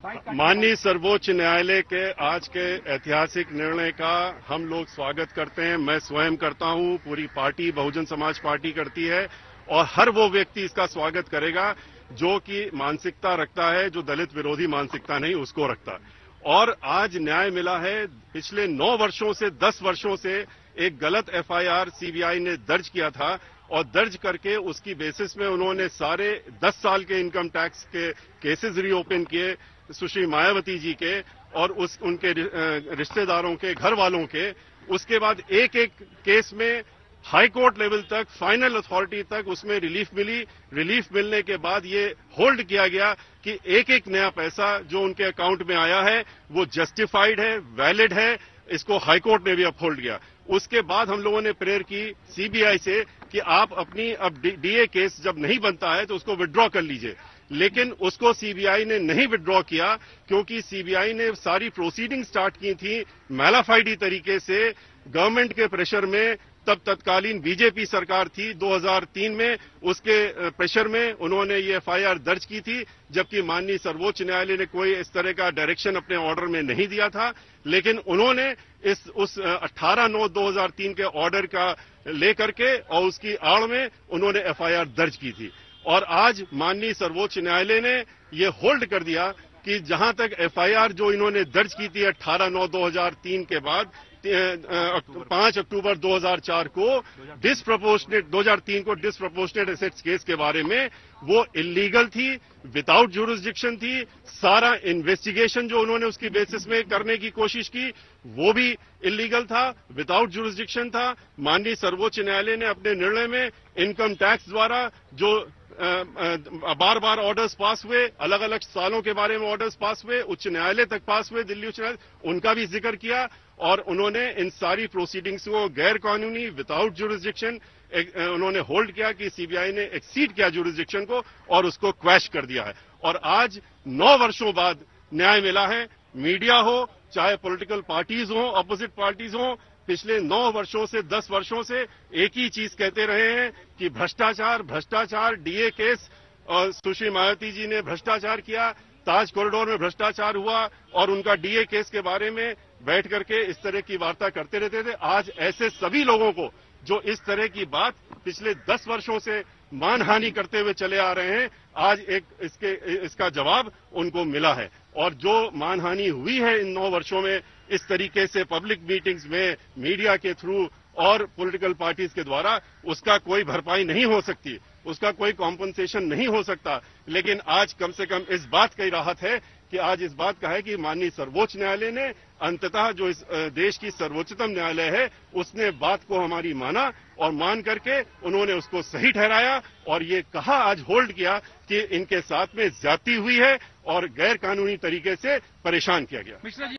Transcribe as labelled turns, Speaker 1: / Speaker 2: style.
Speaker 1: माननीय सर्वोच्च न्यायालय के आज के ऐतिहासिक निर्णय का हम लोग स्वागत करते हैं। मैं स्वयं करता हूं, पूरी पार्टी बहुजन समाज पार्टी करती है और हर वो व्यक्ति इसका स्वागत करेगा जो कि मानसिकता रखता है, जो दलित विरोधी मानसिकता नहीं उसको रखता। और आज न्याय मिला है। पिछले 9 वर्षों से 10 वर्षों से एक गलत एफआईआर सीबीआई ने दर्ज किया था और दर्ज करके उसकी बेसिस में उन्होंने सारे 10 साल के इनकम टैक्स के केसेस रीओपन किए, सुश्री मायावती जी के और उनके रिश्तेदारों के, घर वालों के। उसके बाद एक एक केस में हाई कोर्ट लेवल तक, फाइनल अथॉरिटी तक उसमें रिलीफ मिली। रिलीफ मिलने के बाद ये होल्ड किया गया कि एक एक नया पैसा जो उनके अकाउंट में आया है वो जस्टिफाइड है, वैलिड है। इसको हाई कोर्ट ने भी अपहोल्ड किया। उसके बाद हम लोगों ने प्रेयर की सीबीआई से कि आप अपनी अब डीए केस जब नहीं बनता है तो उसको विड्रॉ कर लीजिए, लेकिन उसको सीबीआई ने नहीं विड्रॉ किया क्योंकि सीबीआई ने सारी प्रोसीडिंग स्टार्ट की थी मैलाफाइडी तरीके से, गवर्नमेंट के प्रेशर में। तब तत्कालीन बीजेपी सरकार थी 2003 में, उसके प्रेशर में उन्होंने ये एफआईआर दर्ज की थी, जबकि माननीय सर्वोच्च न्यायालय ने कोई इस तरह का डायरेक्शन अपने ऑर्डर में नहीं दिया था। लेकिन उन्होंने उस 18/9/2003 के ऑर्डर का लेकर के और उसकी आड़ में उन्होंने एफआईआर दर्ज की थी। और आज माननीय सर्वोच्च न्यायालय ने ये होल्ड कर दिया कि जहां तक एफआईआर जो इन्होंने दर्ज की थी 18/9/2003 के बाद 5 अक्टूबर 2004 को 2003 को डिसप्रोपोर्शनेट एसेट्स केस के बारे में, वो इलीगल थी, विदाउट जुरिसडिक्शन थी। सारा इन्वेस्टिगेशन जो उन्होंने उसकी बेसिस में करने की कोशिश की वो भी इलीगल था, विदाउट जुरिसडिक्शन था। माननीय सर्वोच्च न्यायालय ने अपने निर्णय में इनकम टैक्स द्वारा जो बार बार ऑर्डर्स पास हुए, अलग अलग सालों के बारे में ऑर्डर्स पास हुए, उच्च न्यायालय तक पास हुए, दिल्ली उच्च न्यायालय, उनका भी जिक्र किया। और उन्होंने इन सारी प्रोसीडिंग्स को गैर कानूनी, विदाउट जुरिसडिक्शन उन्होंने होल्ड किया कि सीबीआई ने एक्सीड किया जुरिसडिक्शन को और उसको क्वैश कर दिया है। और आज 9 वर्षों बाद न्याय मिला है। मीडिया हो, चाहे पॉलिटिकल पार्टीज हो, अपोजिट पार्टीज हो, पिछले 9 वर्षों से 10 वर्षों से एक ही चीज कहते रहे हैं कि भ्रष्टाचार, भ्रष्टाचार। डीए केस और सुश्री मायावती जी ने भ्रष्टाचार किया, ताज कॉरिडोर में भ्रष्टाचार हुआ और उनका डीए केस के बारे में बैठ करके इस तरह की वार्ता करते रहते थे। आज ऐसे सभी लोगों को जो इस तरह की बात पिछले 10 वर्षों से मानहानि करते हुए चले आ रहे हैं, आज इसका जवाब उनको मिला है। और जो मानहानि हुई है इन 9 वर्षों में इस तरीके से पब्लिक मीटिंग्स में, मीडिया के थ्रू और पॉलिटिकल पार्टीज के द्वारा, उसका कोई भरपाई नहीं हो सकती, उसका कोई कॉम्पनसेशन नहीं हो सकता। लेकिन आज कम से कम इस बात की राहत है कि आज इस बात का है कि माननीय सर्वोच्च न्यायालय ने अंततः जो इस देश की सर्वोच्चतम न्यायालय है उसने बात को हमारी माना और मान करके उन्होंने उसको सही ठहराया और ये कहा, आज होल्ड किया कि इनके साथ में ज्यादती हुई है और गैर कानूनी तरीके से परेशान किया गया।